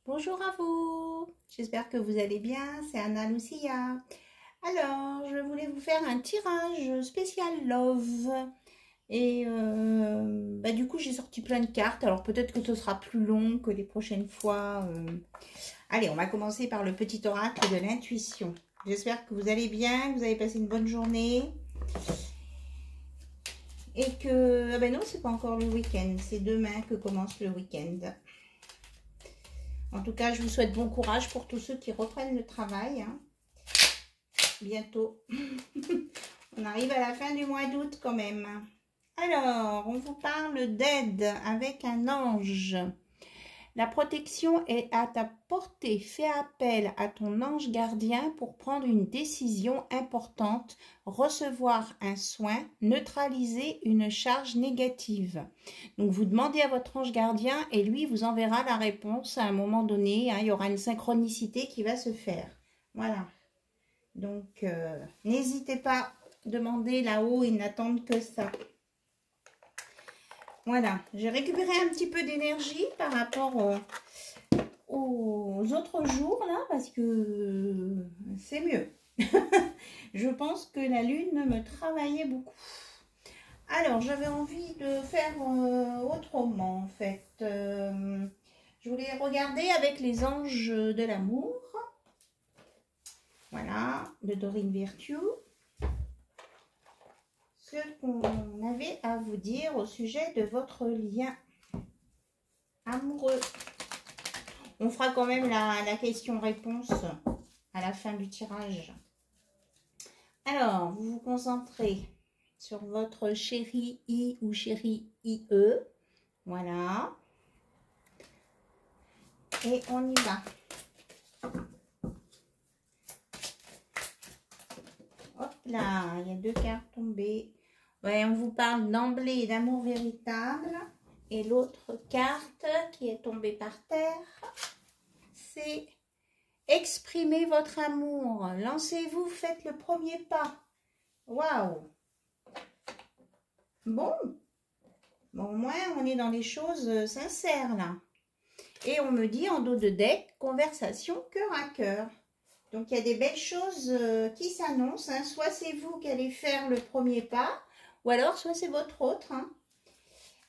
Bonjour à vous, j'espère que vous allez bien, c'est Anna Lucia. Alors, je voulais vous faire un tirage spécial Love. Et du coup, j'ai sorti plein de cartes, alors peut-être que ce sera plus long que les prochaines fois. Allez, on va commencer par le petit oracle de l'intuition. J'espère que vous allez bien, que vous avez passé une bonne journée. Et que, ah ben non, c'est pas encore le week-end, c'est demain que commence le week-end. En tout cas, je vous souhaite bon courage pour tous ceux qui reprennent le travail. Hein. Bientôt. On arrive à la fin du mois d'août quand même. Alors, on vous parle d'aide avec un ange. La protection est à ta portée. Fais appel à ton ange gardien pour prendre une décision importante, recevoir un soin, neutraliser une charge négative. Donc, vous demandez à votre ange gardien et lui vous enverra la réponse à un moment donné. Hein, il y aura une synchronicité qui va se faire. Voilà. Donc, n'hésitez pas à demander là-haut, ils n'attendent que ça. Voilà, j'ai récupéré un petit peu d'énergie par rapport aux autres jours, là, parce que c'est mieux. Je pense que la lune me travaillait beaucoup. Alors, j'avais envie de faire autrement, en fait. Je voulais regarder avec les anges de l'amour. Voilà, de Dorine Virtue. Ce qu'on avait à vous dire au sujet de votre lien amoureux. On fera quand même la question-réponse à la fin du tirage. Alors, vous vous concentrez sur votre chéri I ou chéri IE. Voilà. Et on y va. Hop là, il y a deux cartes tombées. Ouais, on vous parle d'emblée d'amour véritable. Et l'autre carte qui est tombée par terre, c'est exprimer votre amour. Lancez-vous, faites le premier pas. Waouh! Bon, au moins on est dans les choses sincères là. Et on me dit en dos de deck, conversation cœur à cœur. Donc il y a des belles choses qui s'annoncent. Hein. Soit c'est vous qui allez faire le premier pas, ou alors soit c'est votre autre. Hein.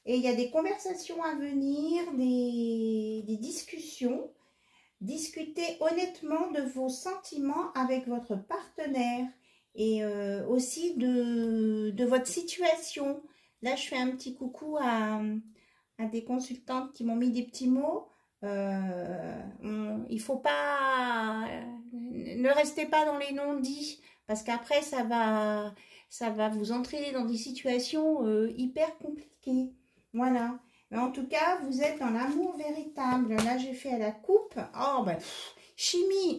Et il y a des conversations à venir, des discussions. Discutez honnêtement de vos sentiments avec votre partenaire et aussi de votre situation. Là, je fais un petit coucou à des consultantes qui m'ont mis des petits mots. Il faut pas... ne restez pas dans les non-dits parce qu'après, ça va vous entraîner dans des situations hyper compliquées. Voilà. Mais en tout cas, vous êtes dans l'amour véritable. Là, j'ai fait à la coupe. Oh, ben, chimie.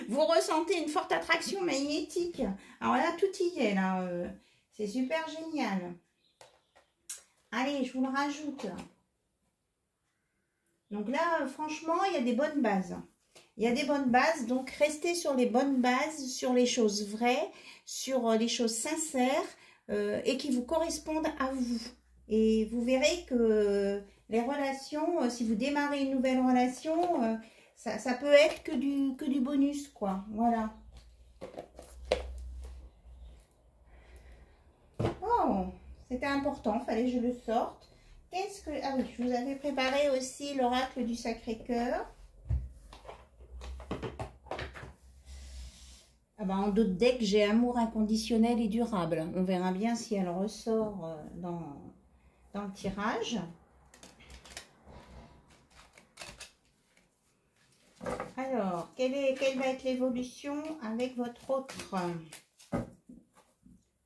Vous ressentez une forte attraction magnétique. Alors là, tout y est, là. C'est super génial. Allez, je vous le rajoute. Donc là, franchement, il y a des bonnes bases. Il y a des bonnes bases. Donc, restez sur les bonnes bases, sur les choses vraies, sur les choses sincères et qui vous correspondent à vous. Et vous verrez que les relations, si vous démarrez une nouvelle relation, ça peut être que du bonus, quoi. Voilà. Oh, c'était important, fallait que je le sorte. Qu'est-ce que... Ah oui, je vous avais préparé aussi l'oracle du Sacré-Cœur. Ah ben, en d'autres decks, j'ai amour inconditionnel et durable. On verra bien si elle ressort dans le tirage. Alors, quelle va être l'évolution avec votre autre?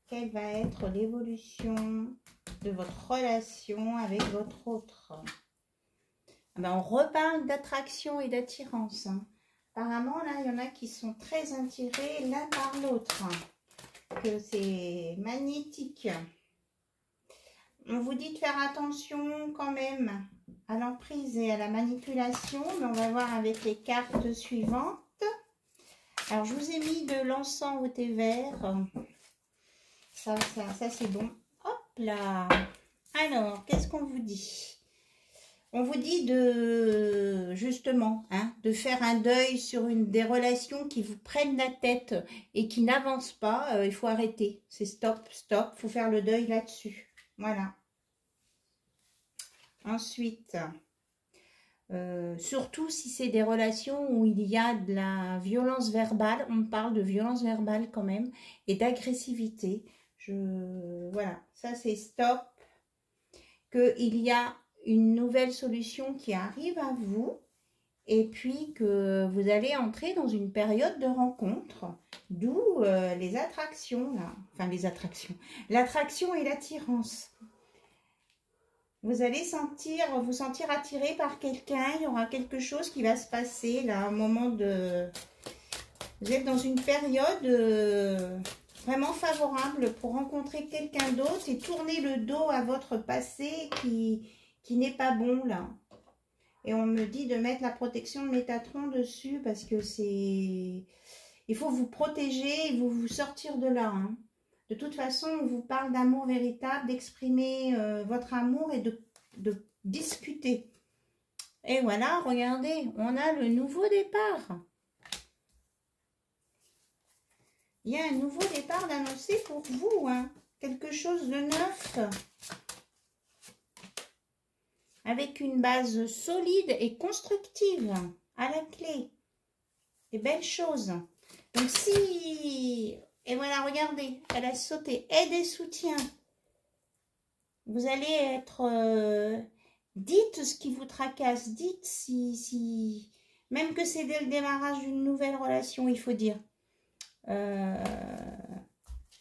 Quelle va être l'évolution de votre relation avec votre autre? Ah ben, on reparle d'attraction et d'attirance. Hein. Apparemment, là, il y en a qui sont très attirés l'un par l'autre. Hein. Que c'est magnétique. On vous dit de faire attention quand même à l'emprise et à la manipulation. Mais on va voir avec les cartes suivantes. Alors, je vous ai mis de l'encens au thé vert. Ça c'est bon. Hop là. Alors, qu'est-ce qu'on vous dit? On vous dit de, justement, hein, de faire un deuil sur des relations qui vous prennent la tête et qui n'avancent pas. Il faut arrêter. C'est stop, stop. Il faut faire le deuil là-dessus. Voilà. Ensuite, surtout si c'est des relations où il y a de la violence verbale, on parle de violence verbale quand même, et d'agressivité. Voilà, ça c'est stop. Qu'il y a une nouvelle solution qui arrive à vous et puis que vous allez entrer dans une période de rencontre, d'où les attractions, là. Enfin les attractions, l'attraction et l'attirance. Vous allez vous sentir attiré par quelqu'un, il y aura quelque chose qui va se passer là, un moment de... Vous êtes dans une période vraiment favorable pour rencontrer quelqu'un d'autre et tourner le dos à votre passé qui n'est pas bon là. Et on me dit de mettre la protection de Métatron dessus parce que c'est... Il faut vous protéger et vous sortir de là. Hein. De toute façon, on vous parle d'amour véritable, d'exprimer votre amour et de discuter. Et voilà, regardez, on a le nouveau départ. Il y a un nouveau départ d'annoncer pour vous. Hein. Quelque chose de neuf. Avec une base solide et constructive à la clé. Des belles choses. Donc si... Et voilà, regardez, elle a sauté. Aide et soutien. Vous allez être... dites ce qui vous tracasse. Dites si... Même que c'est dès le démarrage d'une nouvelle relation, il faut dire.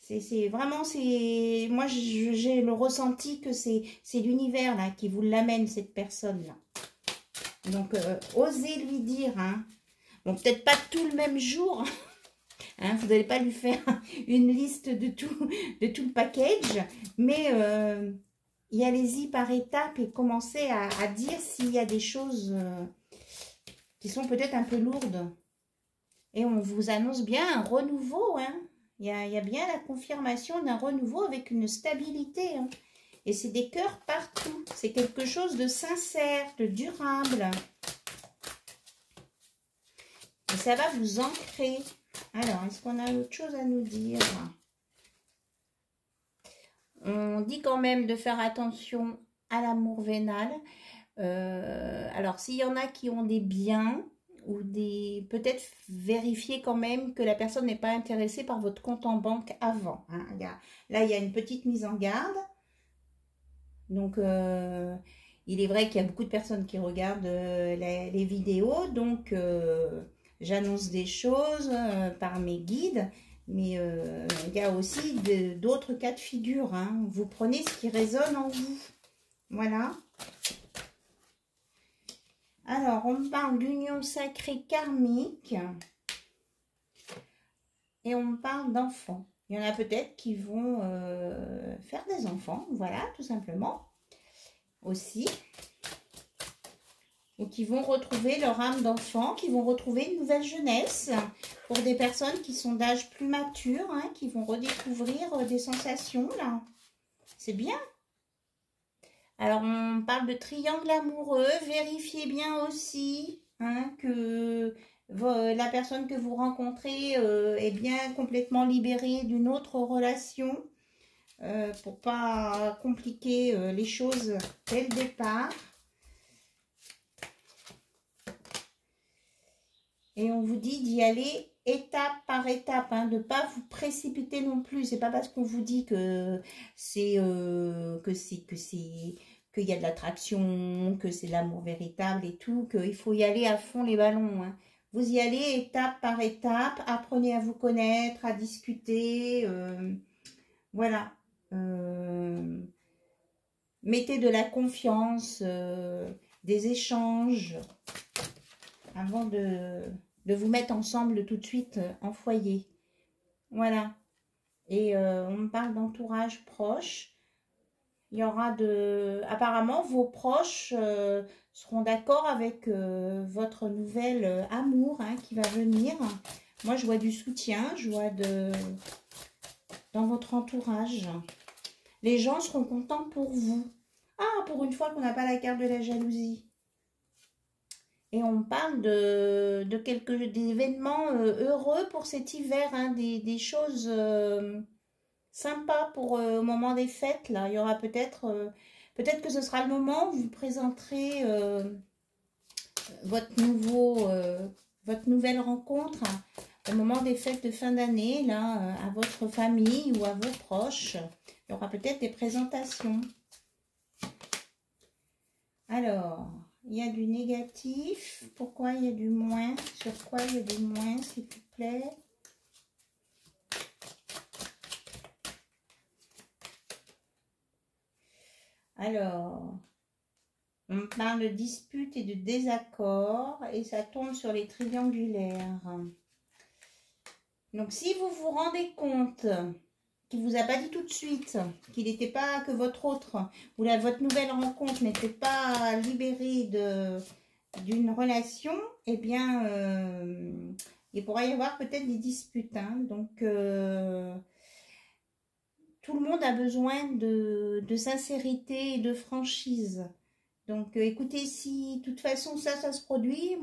C'est vraiment... Moi, j'ai le ressenti que c'est l'univers là qui vous l'amène, cette personne-là. Donc, osez lui dire. Hein. Bon, peut-être pas tout le même jour. Hein, vous n'allez pas lui faire une liste de tout le package, mais y allez-y par étapes et commencez à dire s'il y a des choses qui sont peut-être un peu lourdes. Et on vous annonce bien un renouveau. Hein. Il y a bien la confirmation d'un renouveau avec une stabilité. Hein. Et c'est des cœurs partout. C'est quelque chose de sincère, de durable. Et ça va vous ancrer. Alors, est-ce qu'on a autre chose à nous dire? On dit quand même de faire attention à l'amour vénal. Alors, s'il y en a qui ont des biens ou des... Peut-être vérifier quand même que la personne n'est pas intéressée par votre compte en banque avant. Hein. Là, il y a une petite mise en garde. Donc, il est vrai qu'il y a beaucoup de personnes qui regardent les vidéos. Donc... j'annonce des choses par mes guides, mais il y a aussi d'autres cas de figure. Hein. Vous prenez ce qui résonne en vous. Voilà. Alors, on parle d'union sacrée karmique. Et on parle d'enfants. Il y en a peut-être qui vont faire des enfants. Voilà, tout simplement. Aussi. Ou qui vont retrouver leur âme d'enfant, qui vont retrouver une nouvelle jeunesse pour des personnes qui sont d'âge plus mature, hein, qui vont redécouvrir des sensations, là. C'est bien. Alors, on parle de triangle amoureux. Vérifiez bien aussi hein, que la personne que vous rencontrez est bien complètement libérée d'une autre relation pour pas compliquer les choses dès le départ. Et on vous dit d'y aller étape par étape, hein, de ne pas vous précipiter non plus. C'est pas parce qu'on vous dit que c'est qu'il y a de l'attraction, que c'est l'amour véritable et tout, qu'il faut y aller à fond les ballons. Hein. Vous y allez étape par étape, apprenez à vous connaître, à discuter, voilà. Mettez de la confiance, des échanges avant de vous mettre ensemble tout de suite en foyer. Voilà. Et on me parle d'entourage proche. Il y aura apparemment, vos proches seront d'accord avec votre nouvel amour hein, qui va venir. Moi, je vois du soutien, je vois dans votre entourage. Les gens seront contents pour vous. Ah, pour une fois qu'on n'a pas la carte de la jalousie. Et on parle de d'événements heureux pour cet hiver, hein, des choses sympas pour au moment des fêtes. Là, il y aura peut-être que ce sera le moment où vous présenterez votre nouvelle rencontre, hein, au moment des fêtes de fin d'année, là, à votre famille ou à vos proches. Il y aura peut-être des présentations. Alors, il y a du négatif. Pourquoi il y a du moins? Sur quoi il y a du moins, s'il vous plaît? Alors, on parle de dispute et de désaccord et ça tombe sur les triangulaires. Donc, si vous vous rendez compte qu'il ne vous a pas dit tout de suite, qu'il n'était pas que votre autre, ou votre nouvelle rencontre n'était pas libérée d'une relation, eh bien, il pourrait y avoir peut-être des disputes. Hein. Donc, tout le monde a besoin de sincérité et de franchise. Donc, écoutez, si de toute façon ça se produit,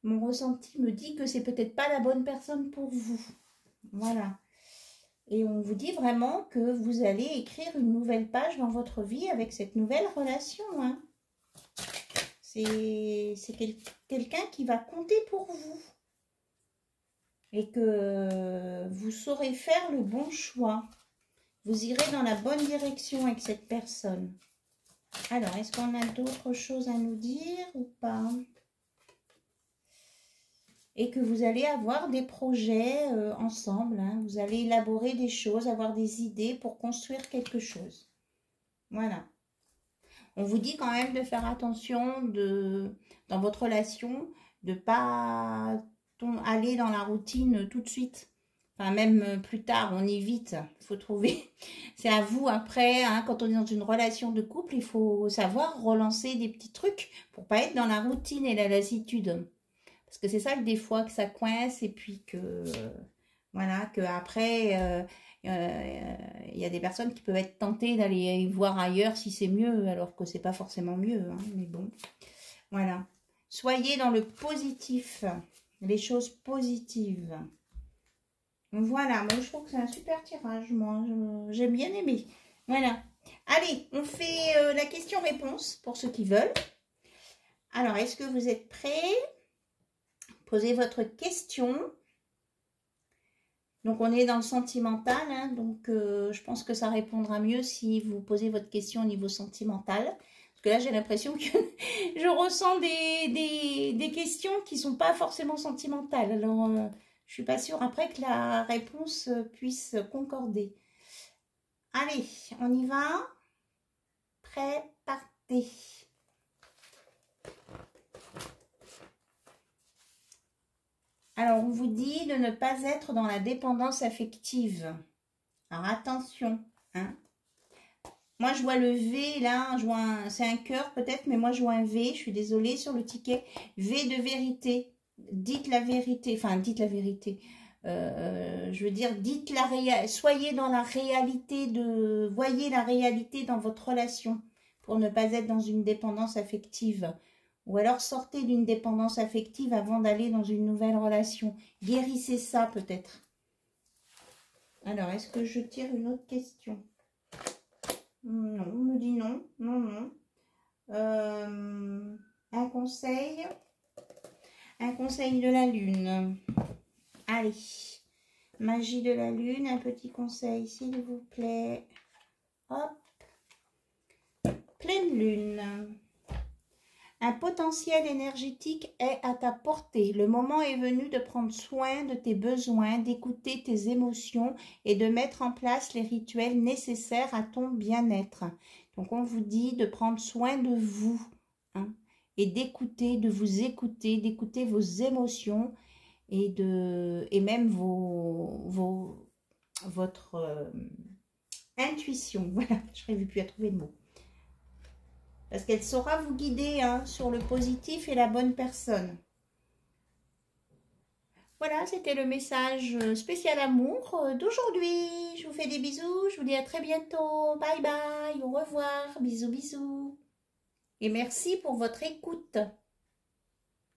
mon ressenti me dit que c'est peut-être pas la bonne personne pour vous. Voilà. Et on vous dit vraiment que vous allez écrire une nouvelle page dans votre vie avec cette nouvelle relation. Hein. C'est quelqu'un qui va compter pour vous. Et que vous saurez faire le bon choix. Vous irez dans la bonne direction avec cette personne. Alors, est-ce qu'on a d'autres choses à nous dire ou pas? Et que vous allez avoir des projets ensemble. Hein. Vous allez élaborer des choses, avoir des idées pour construire quelque chose. Voilà. On vous dit quand même de faire attention dans votre relation, de ne pas aller dans la routine tout de suite. Enfin, même plus tard, on évite. Il faut trouver. C'est à vous après, hein, quand on est dans une relation de couple, il faut savoir relancer des petits trucs pour ne pas être dans la routine et la lassitude. Parce que c'est ça que des fois que ça coince et puis que voilà, que après y a des personnes qui peuvent être tentées d'aller voir ailleurs si c'est mieux, alors que c'est pas forcément mieux. Hein, mais bon, voilà. Soyez dans le positif, les choses positives. Voilà, moi je trouve que c'est un super tirage, moi j'ai bien aimé. Voilà. Allez, on fait la question-réponse pour ceux qui veulent. Alors, est-ce que vous êtes prêts? Posez votre question. Donc, on est dans le sentimental. Hein, donc, je pense que ça répondra mieux si vous posez votre question au niveau sentimental. Parce que là, j'ai l'impression que je ressens des questions qui ne sont pas forcément sentimentales. Alors, je ne suis pas sûre après que la réponse puisse concorder. Allez, on y va. Prêt, partez. Alors, on vous dit de ne pas être dans la dépendance affective. Alors, attention. Hein. Moi, je vois le V, là. C'est un cœur peut-être, mais moi, je vois un V. Je suis désolée sur le ticket. V de vérité. Dites la vérité. Enfin, dites la vérité. Je veux dire, dites la réalité. Soyez dans la réalité voyez la réalité dans votre relation pour ne pas être dans une dépendance affective. Ou alors sortez d'une dépendance affective avant d'aller dans une nouvelle relation. Guérissez ça peut-être. Alors, est-ce que je tire une autre question? Non, on me dit non. Non, non. Un conseil. Un conseil de la lune. Allez. Magie de la lune. Un petit conseil, s'il vous plaît. Hop. Pleine lune. Un potentiel énergétique est à ta portée. Le moment est venu de prendre soin de tes besoins, d'écouter tes émotions et de mettre en place les rituels nécessaires à ton bien-être. Donc, on vous dit de prendre soin de vous hein, et d'écouter, de vous écouter, d'écouter vos émotions et même votre intuition. Voilà, je n'arrive plus à trouver le mot. Parce qu'elle saura vous guider hein, sur le positif et la bonne personne. Voilà, c'était le message spécial amour d'aujourd'hui. Je vous fais des bisous, je vous dis à très bientôt. Bye bye, au revoir, bisous bisous. Et merci pour votre écoute.